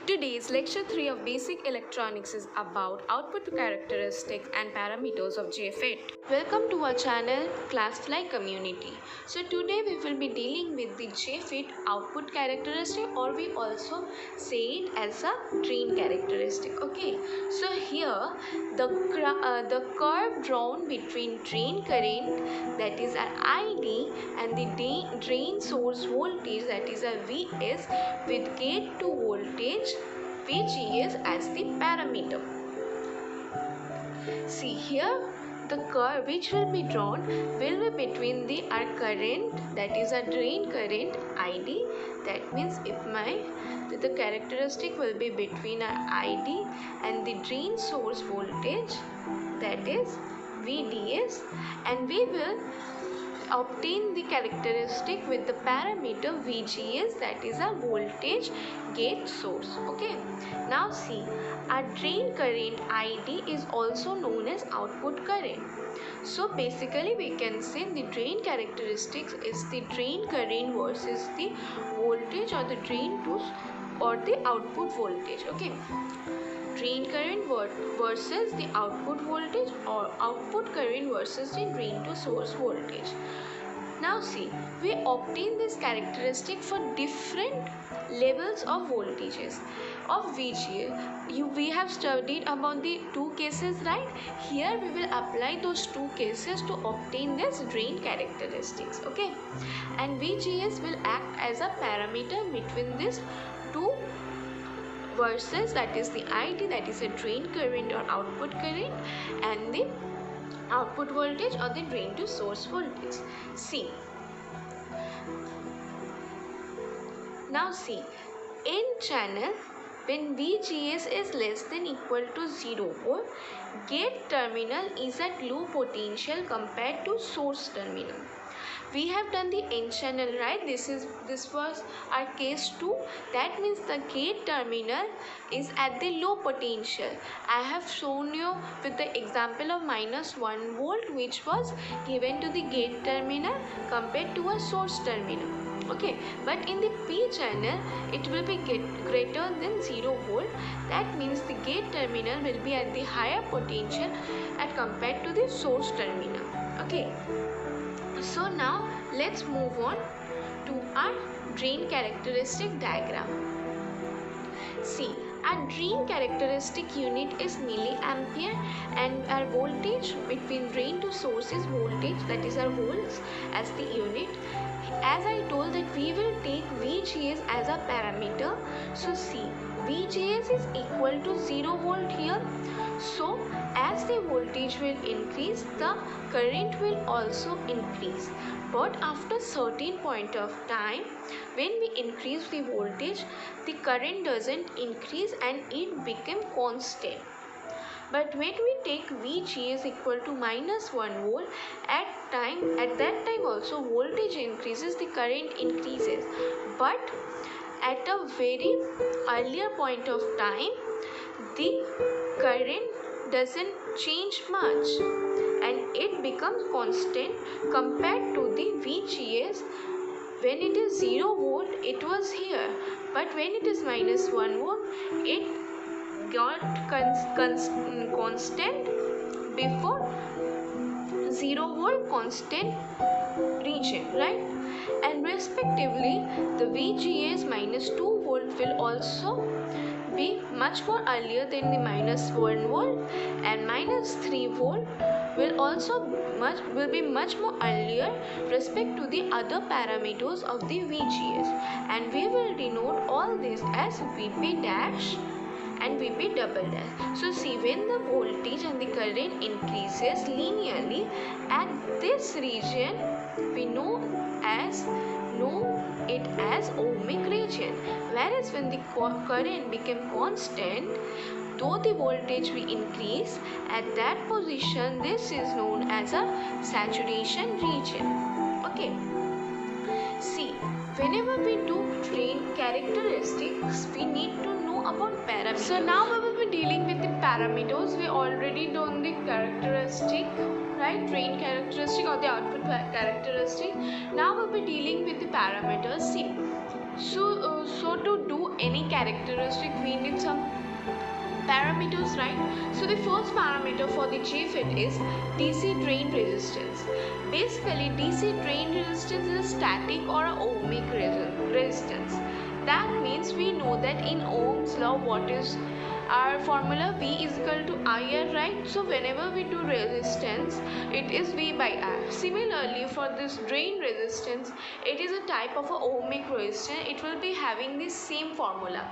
Today's lecture 3 of basic electronics is about output characteristics and parameters of JFET. Welcome to our channel ClassFly community. So today we will be dealing with the JFET output characteristic, or we also say it as a drain characteristic. Okay, so here the curve drawn between drain current, that is an ID, and the drain source voltage, that is a Vs, with gate to voltage VGS as the parameter. See here, the curve which will be drawn will be between our current, that is a drain current ID. That means the characteristic will be between our ID and the drain source voltage, that is VDS, and we will obtain the characteristic with the parameter VGS, that is a voltage gate source. Okay, now see, our drain current ID is also known as output current. So basically we can say the drain characteristics is the drain current versus the voltage or the drain to or the output voltage. Okay, drain current versus the output voltage, or output current versus the drain to source voltage. Now see, we obtain this characteristic for different levels of voltages of VGA. We have studied about the two cases, right? Here we will apply those two cases to obtain this drain characteristics. Okay, and VGS will act as a parameter between these two versus, that is the ID, that is a drain current or output current, and the output voltage or the drain to source voltage. See, now see, in channel, when VGS is less than equal to 0 volt, gate terminal is at low potential compared to source terminal. We have done the N channel, right? This was our case 2. That means the gate terminal is at the low potential. I have shown you with the example of -1 volt, which was given to the gate terminal compared to a source terminal. Okay, but in the P channel it will be greater than 0 volt. That means the gate terminal will be at the higher potential as compared to the source terminal. Okay, so now let's move on to our drain characteristic diagram. See, our drain characteristic unit is milliampere, and our voltage between drain to source is voltage, that is our volts as the unit. As I told that we will take VGS as a parameter. So see, VGS is equal to 0 volt here. So as the voltage will increase, the current will also increase. But after certain point of time, when we increase the voltage, the current doesn't increase and it became constant. But when we take VGS equal to -1 volt, at that time also voltage increases, the current increases. But at a very earlier point of time, the current doesn't change much and it becomes constant compared to the VGS. When it is 0 volt, it was here, but when it is -1 volt, it got constant before 0 volt constant region, right? And respectively, the VGS -2 volt will also be much more earlier than the -1 volt, and -3 volt will be much more earlier respect to the other parameters of the VGS, and we will denote all this as VP dash and VP double dash. So see, when the voltage and the current increases linearly at this region, we know it as ohmic region, whereas when the current became constant, though the voltage will increase at that position, this is known as a saturation region. Okay, see, whenever we do drain characteristics, we need to know about parameters. So now we will be dealing with the parameters. We already done the characteristic, right? Drain characteristic or the output characteristic. Now we'll be dealing with the parameters. See, so to do any characteristic, we need some parameters, right? So the first parameter for the JFET is DC drain resistance. Basically, DC drain resistance is a static or a ohmic resistance. That means we know that in Ohm's law, what is our formula? V is equal to IR, right? So whenever we do resistance, it is V by R. Similarly, for this drain resistance, it is a type of a ohmic resistance. It will be having the same formula,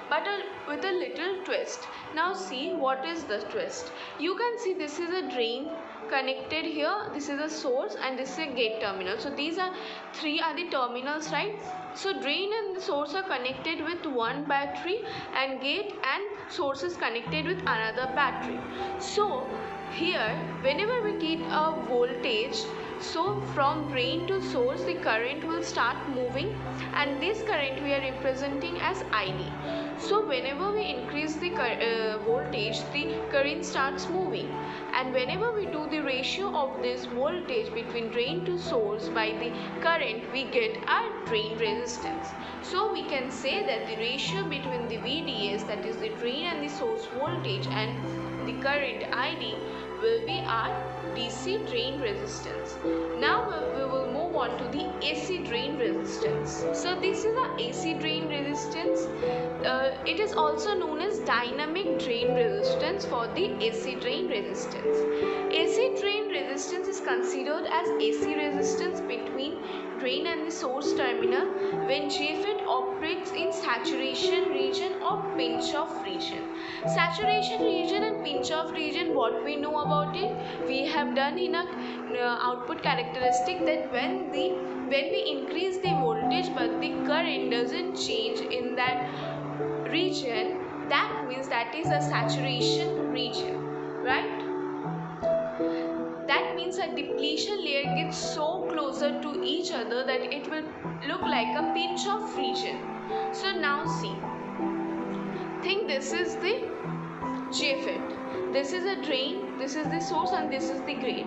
but with a little twist. Now see what is the twist. You can see this is a drain connected here, this is a source, and this is a gate terminal. So these are three are the terminals, right? So drain and the source are connected with one battery, and gate and source is connected with another battery. So here, whenever we get a voltage, so from drain to source, the current will start moving, and this current we are representing as ID. So whenever we increase the voltage, the current starts moving, and whenever we do the ratio of this voltage between drain to source by the current, we get our drain resistance. So we can say that the ratio between the VDS, that is the drain and the source voltage, and the current ID will be our DC drain resistance. Now we will move on to the AC drain resistance. So this is a AC drain resistance. It is also known as dynamic drain resistance for the AC drain resistance. AC drain resistance is considered as AC resistance between drain and the source terminal when JFET operates in saturation region or pinch off region. Saturation region and pinch off region, what we know about it, we have done in a output characteristic, that when we increase the voltage but the current doesn't change in that region, that means that is a saturation region, right? That means a depletion layer gets so closer to each other that it will look like a pinch off region. So now see, think this is the JFET, this is a drain, this is the source, and this is the gate.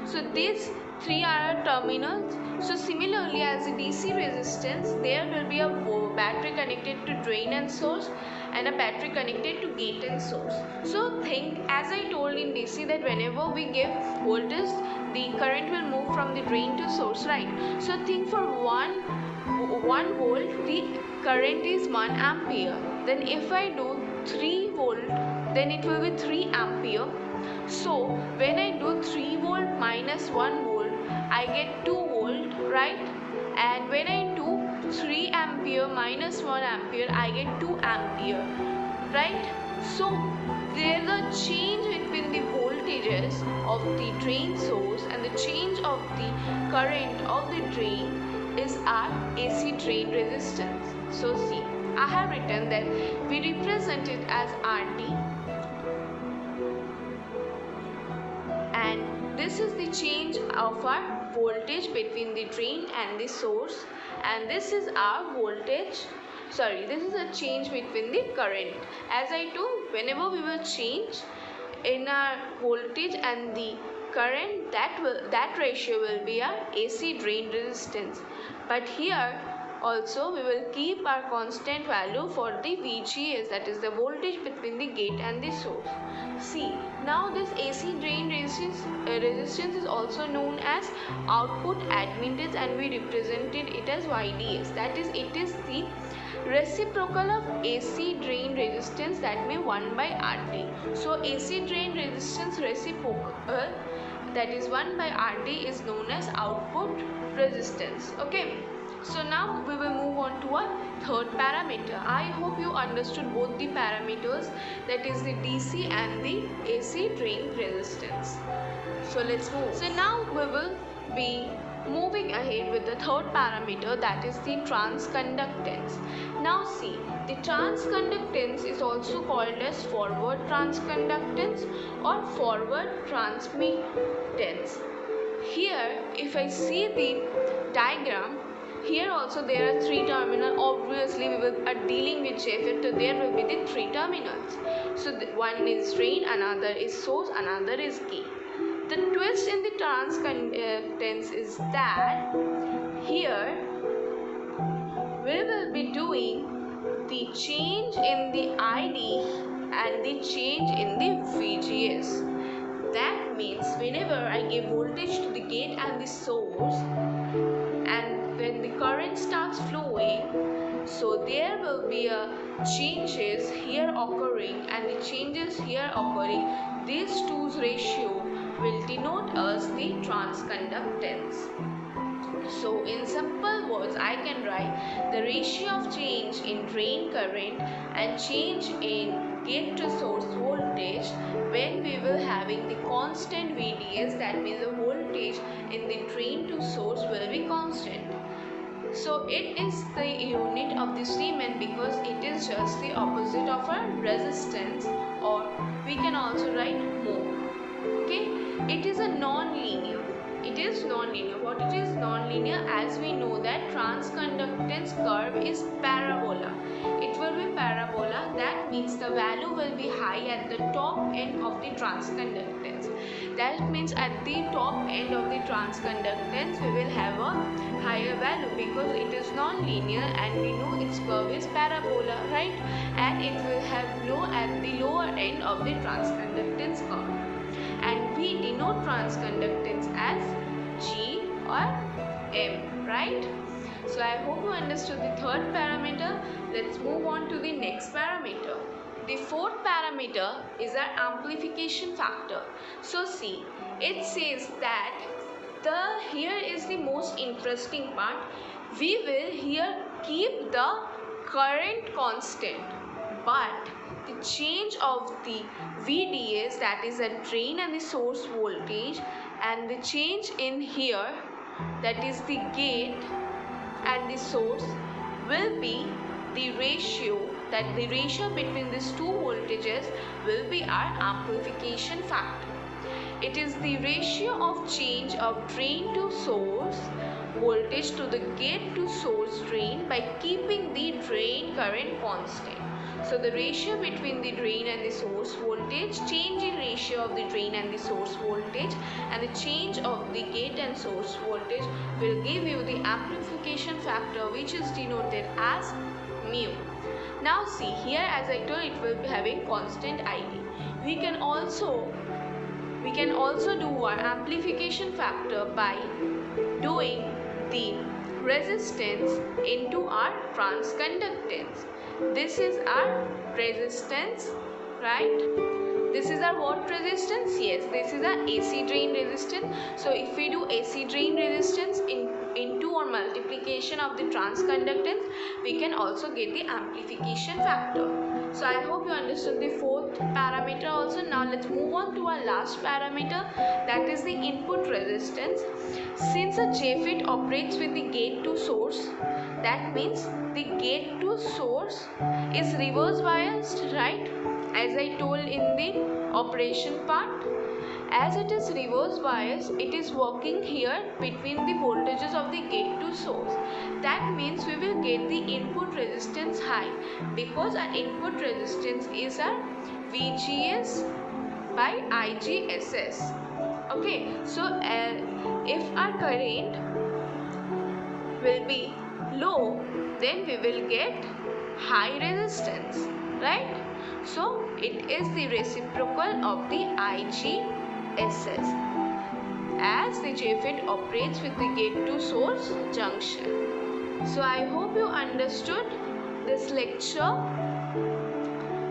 So these three are our terminals. So similarly, as a DC resistance, there will be a battery connected to drain and source, and a battery connected to gate and source. So think, as I told in DC, that whenever we give voltage, the current will move from the drain to source, right? So think for 1 volt, the current is 1 ampere. Then if I do 3 volt, then it will be 3 ampere. So when I do 3 volt minus 1 volt, I get 2 volt, right? And when I do 3 ampere minus 1 ampere, I get 2 ampere, right? So there is a change between the voltages of the drain source, and the change of the current of the drain is our AC drain resistance. So see, I have written that we represent it as RD, and this is the change of our voltage between the drain and the source, and this is our voltage, this is a change between the current. As I told, whenever we will change in our voltage and the current, that ratio will be our AC drain resistance. But here also we will keep our constant value for the VGS, that is the voltage between the gate and the source. See, now this AC drain resistance is also known as output admittance, and we represented it as YDS. That is, it is the reciprocal of AC drain resistance, that means 1 by RD. So AC drain resistance reciprocal, that is 1 by RD, is known as output resistance. Okay. So now we will move on to a third parameter. I hope you understood both the parameters, that is the DC and the AC drain resistance. So let's move. So now we will be moving ahead with the third parameter, that is the transconductance. Now see, the transconductance is also called as forward transconductance or forward transmittance. Here, if I see the diagram, here also there are 3 terminals. Obviously we are dealing with JFET, so there will be the 3 terminals. So one is drain, another is source, another is gate. The twist in the transconductance is that here we will be doing the change in the ID and the change in the VGS. That means whenever I give voltage to the gate and the source, and when the current starts flowing, so there will be a changes here occurring and the changes here occurring. These two's ratio will denote us the transconductance. So in simple words, I can write the ratio of change in drain current and change in gate to source voltage when we will having the constant VDS, that means the voltage in the drain to source will be constant. So it is the unit of the Siemens because it is just the opposite of a resistance, or we can also write mho. Okay, it is a non-linear. It is non-linear. What it is non-linear? As we know that transconductance curve is parabola. It will be parabola. That means the value will be high at the top end of the transconductance. That means at the top end of the transconductance we will have a higher value because it is non-linear and we know its curve is parabola, right? And it will have low at the lower end of the transconductance curve. And we denote transconductance as G or M, right? So I hope you understood the third parameter. Let's move on to the next parameter. The fourth parameter is our amplification factor. So see, it says that here is the most interesting part. We will here keep the current constant, but the change of the VDS, that is a drain and the source voltage, and the change in here, that is the gate and the source, will be the ratio, that the ratio between these two voltages will be our amplification factor. It is the ratio of change of drain to source voltage to the gate to source drain by keeping the drain current constant. So the ratio between the drain and the source voltage, change in ratio of the drain and the source voltage, and the change of the gate and source voltage will give you the amplification factor, which is denoted as mu. Now see, here as I told, it will be having constant ID. We can also do our amplification factor by doing the resistance into our transconductance. This is our resistance, right? This is our what resistance? Yes, this is our AC drain resistance. So if we do AC drain resistance into or multiplication of the transconductance, we can also get the amplification factor. So I hope you understood the fourth parameter also. Now let's move on to our last parameter, that is the input resistance. Since a JFET operates with the gate to source, that means the gate to source is reverse biased, right? As I told in the operation part, as it is reverse biased, it is working here between the voltages of the gate to source. That means we will get the input resistance high because our input resistance is our VGS by IGSS. Okay, so if our current will be low, then we will get high resistance, right? So it is the reciprocal of the IGSS, as the JFET operates with the gate to source junction. So I hope you understood this lecture.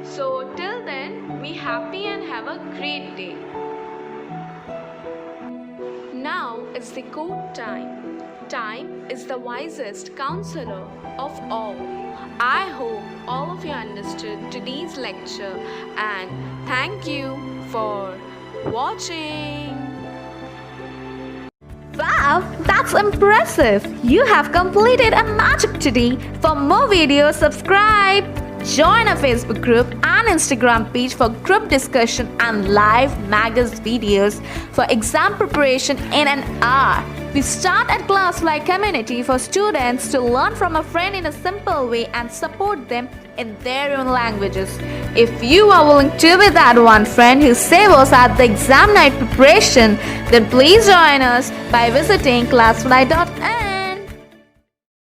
So till then, be happy and have a great day. Now it's the quote time. Time is the wisest counselor of all. I hope all of you understood today's lecture, and thank you for watching. Wow, that's impressive! You have completed a magic today. For more videos, subscribe. Join our Facebook group and Instagram page for group discussion and live magazine videos for exam preparation in an hour. We start at ClassFly community for students to learn from a friend in a simple way and support them in their own languages. If you are willing to be that one friend who saves us at the exam night preparation, then please join us by visiting ClassFly.in.